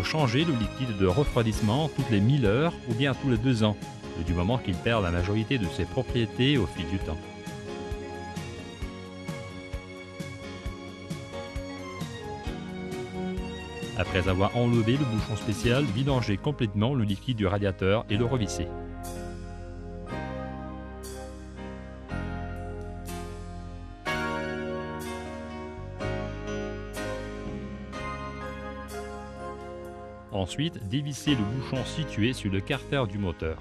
faut changer le liquide de refroidissement toutes les 1000 heures ou bien tous les 2 ans, du moment qu'il perd la majorité de ses propriétés au fil du temps. Après avoir enlevé le bouchon spécial, vidangez complètement le liquide du radiateur et le revissez. Ensuite, dévissez le bouchon situé sur le carter du moteur.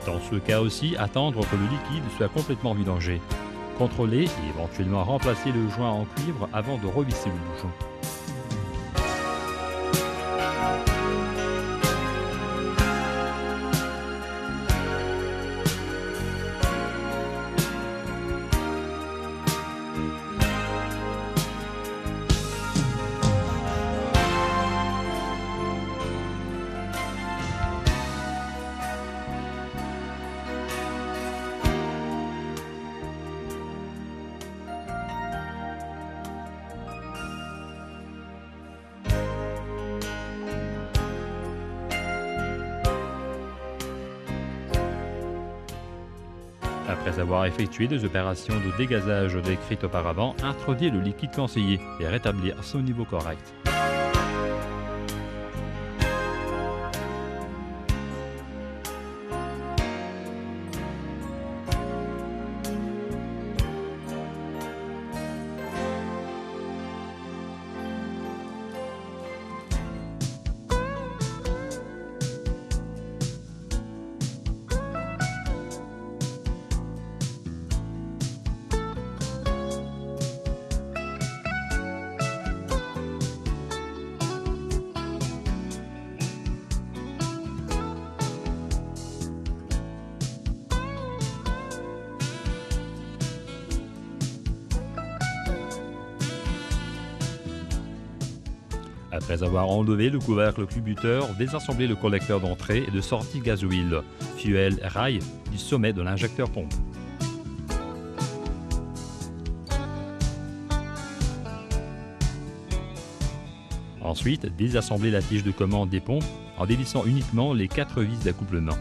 Dans ce cas aussi, attendre que le liquide soit complètement vidangé. Contrôlez et éventuellement remplacer le joint en cuivre avant de revisser le bouchon. Après avoir effectué des opérations de dégazage décrites auparavant, introduisez le liquide conseillé et rétablir son niveau correct. Après avoir enlevé le couvercle culbuteur, désassemblez le collecteur d'entrée et de sortie gasoil, fuel, rail du sommet de l'injecteur pompe. Ensuite, désassemblez la tige de commande des pompes en dévissant uniquement les 4 vis d'accouplement.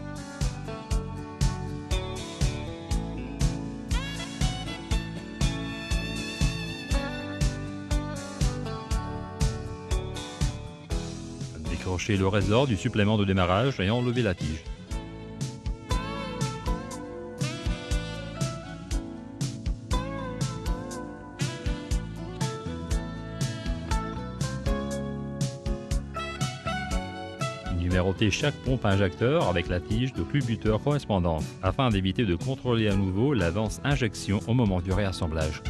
Décrochez le ressort du supplément de démarrage et enlevez la tige. Numérotez chaque pompe injecteur avec la tige de culbuteur correspondante afin d'éviter de contrôler à nouveau l'avance injection au moment du réassemblage.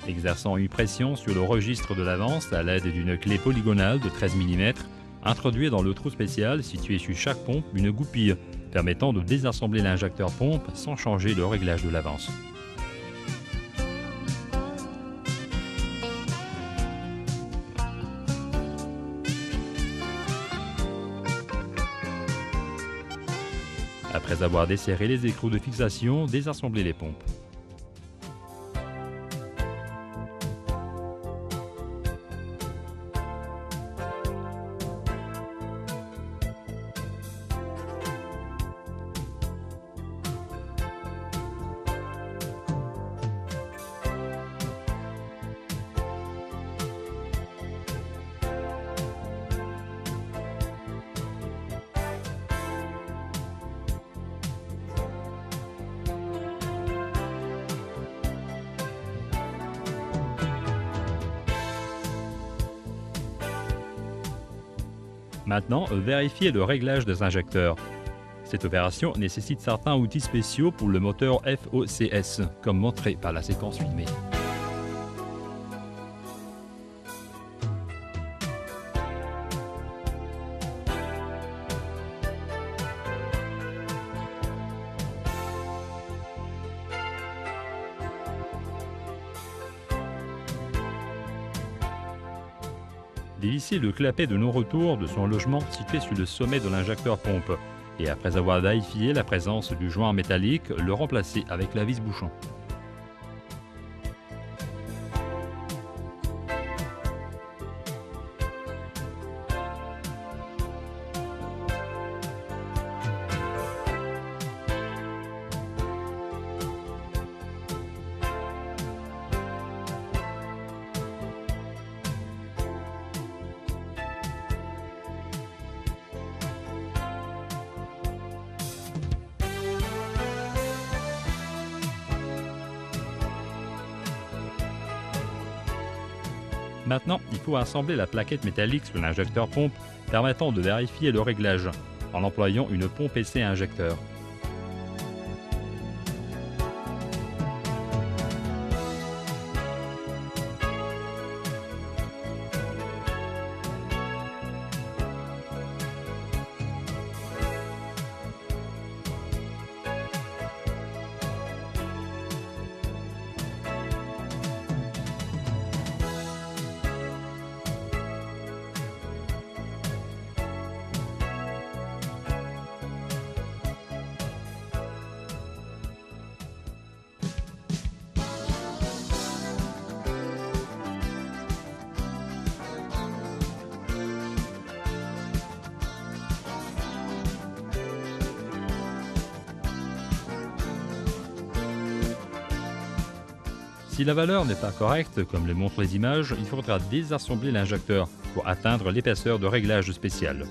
Exerçant une pression sur le registre de l'avance à l'aide d'une clé polygonale de 13 mm, introduisez dans le trou spécial situé sur chaque pompe une goupille permettant de désassembler l'injecteur pompe sans changer le réglage de l'avance. Après avoir desserré les écrous de fixation, désassemblez les pompes. Maintenant, vérifiez le réglage des injecteurs. Cette opération nécessite certains outils spéciaux pour le moteur FOCS, comme montré par la séquence filmée. Dévissez le clapet de non-retour de son logement situé sur le sommet de l'injecteur pompe et après avoir vérifié la présence du joint métallique, le remplacez avec la vis bouchon. Maintenant, il faut assembler la plaquette métallique sur l'injecteur pompe permettant de vérifier le réglage en employant une pompe essai injecteur. Si la valeur n'est pas correcte, comme le montrent les images, il faudra désassembler l'injecteur pour atteindre l'épaisseur de réglage spéciale.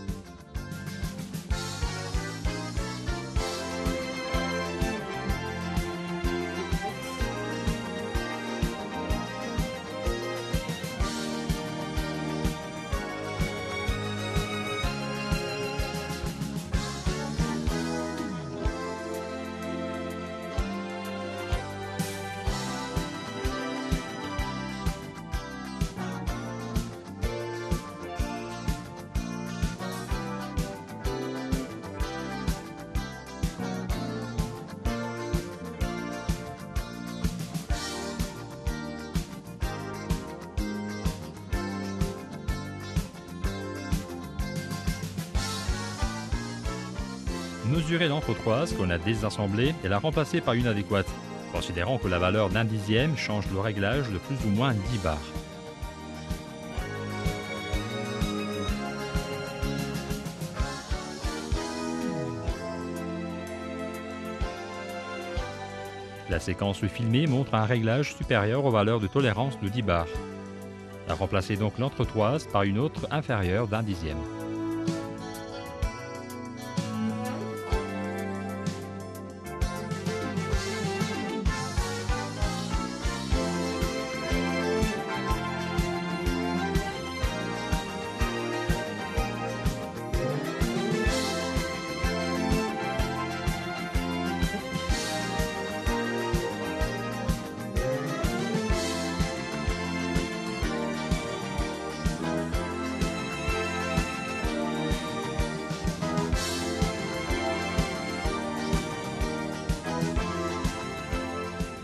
Mesurez l'entrecroise qu'on a désassemblée et la remplacer par une adéquate, considérant que la valeur d'un dixième change le réglage de plus ou moins 10 bars. La séquence filmée montre un réglage supérieur aux valeurs de tolérance de 10 bars. Remplacez donc l'entrecroise par une autre inférieure d'un dixième.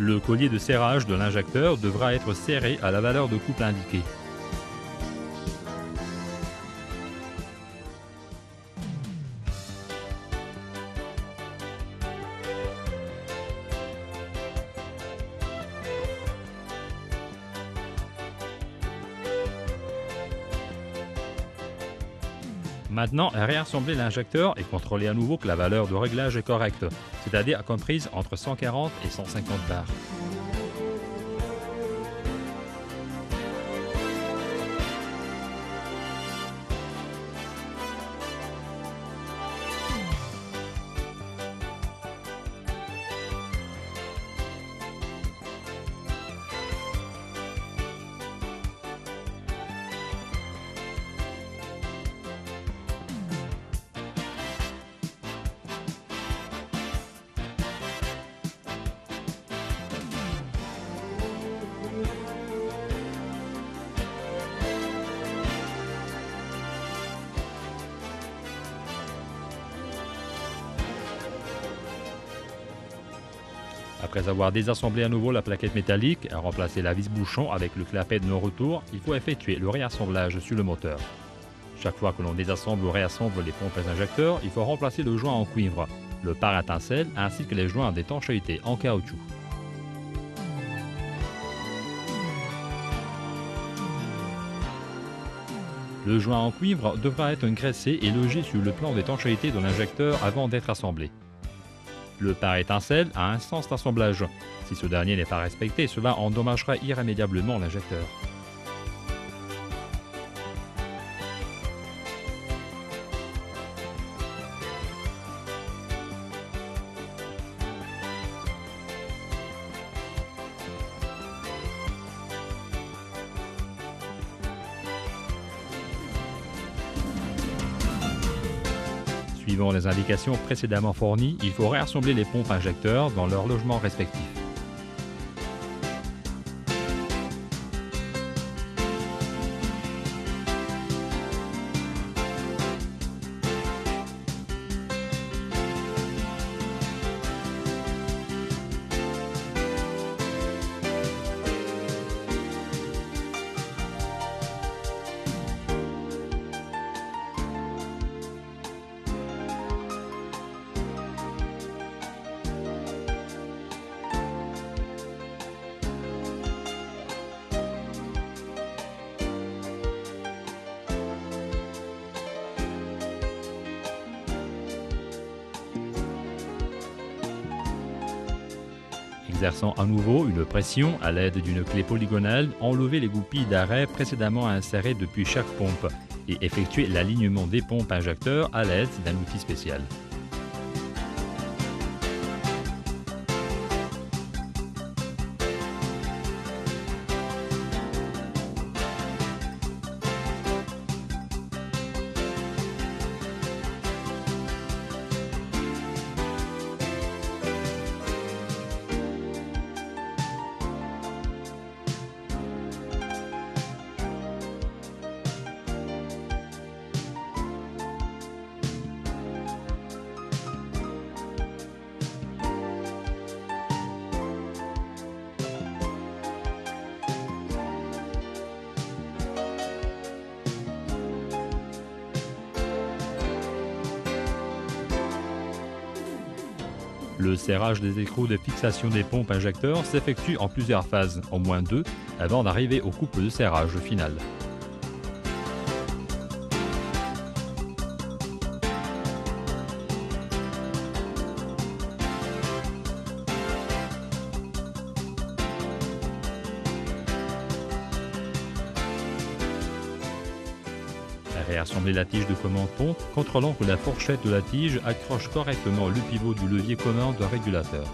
Le collier de serrage de l'injecteur devra être serré à la valeur de couple indiquée. Maintenant, réassembler l'injecteur et contrôler à nouveau que la valeur de réglage est correcte, c'est-à-dire comprise entre 140 et 150 bars. Après avoir désassemblé à nouveau la plaquette métallique et remplacé la vis bouchon avec le clapet de non-retour, il faut effectuer le réassemblage sur le moteur. Chaque fois que l'on désassemble ou réassemble les pompes et injecteurs, il faut remplacer le joint en cuivre, le pare-étincelle ainsi que les joints d'étanchéité en caoutchouc. Le joint en cuivre devra être graissé et logé sur le plan d'étanchéité de l'injecteur avant d'être assemblé. Le pare-étincelle a un sens d'assemblage. Si ce dernier n'est pas respecté, cela endommagera irrémédiablement l'injecteur. Suivant les indications précédemment fournies, il faut réassembler les pompes injecteurs dans leur logement respectif. Exerçant à nouveau une pression à l'aide d'une clé polygonale, enlevez les goupilles d'arrêt précédemment insérées depuis chaque pompe et effectuez l'alignement des pompes injecteurs à l'aide d'un outil spécial. Le serrage des écrous de fixation des pompes injecteurs s'effectue en plusieurs phases, au moins 2, avant d'arriver aux coupes de serrage finales. Réassembler la tige de commande pompe, contrôlant que la fourchette de la tige accroche correctement le pivot du levier commande régulateur.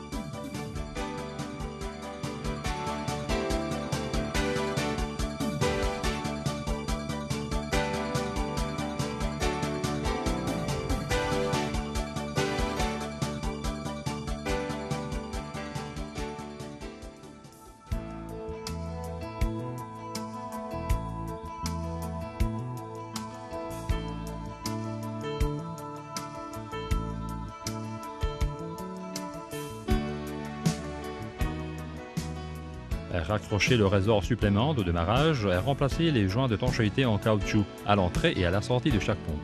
Raccrocher le ressort supplément de démarrage et remplacer les joints d'étanchéité en caoutchouc à l'entrée et à la sortie de chaque pompe.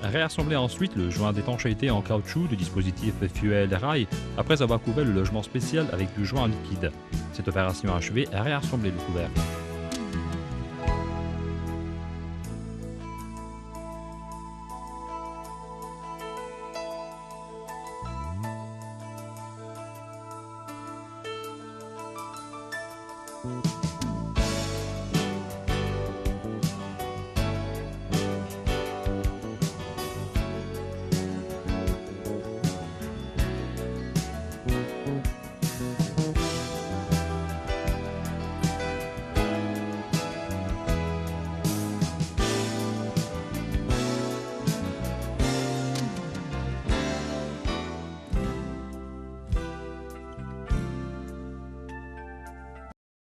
Réassembler ensuite le joint d'étanchéité en caoutchouc du dispositif fuel rail après avoir couvert le logement spécial avec du joint liquide. Cette opération achevée, réassembler le couvercle.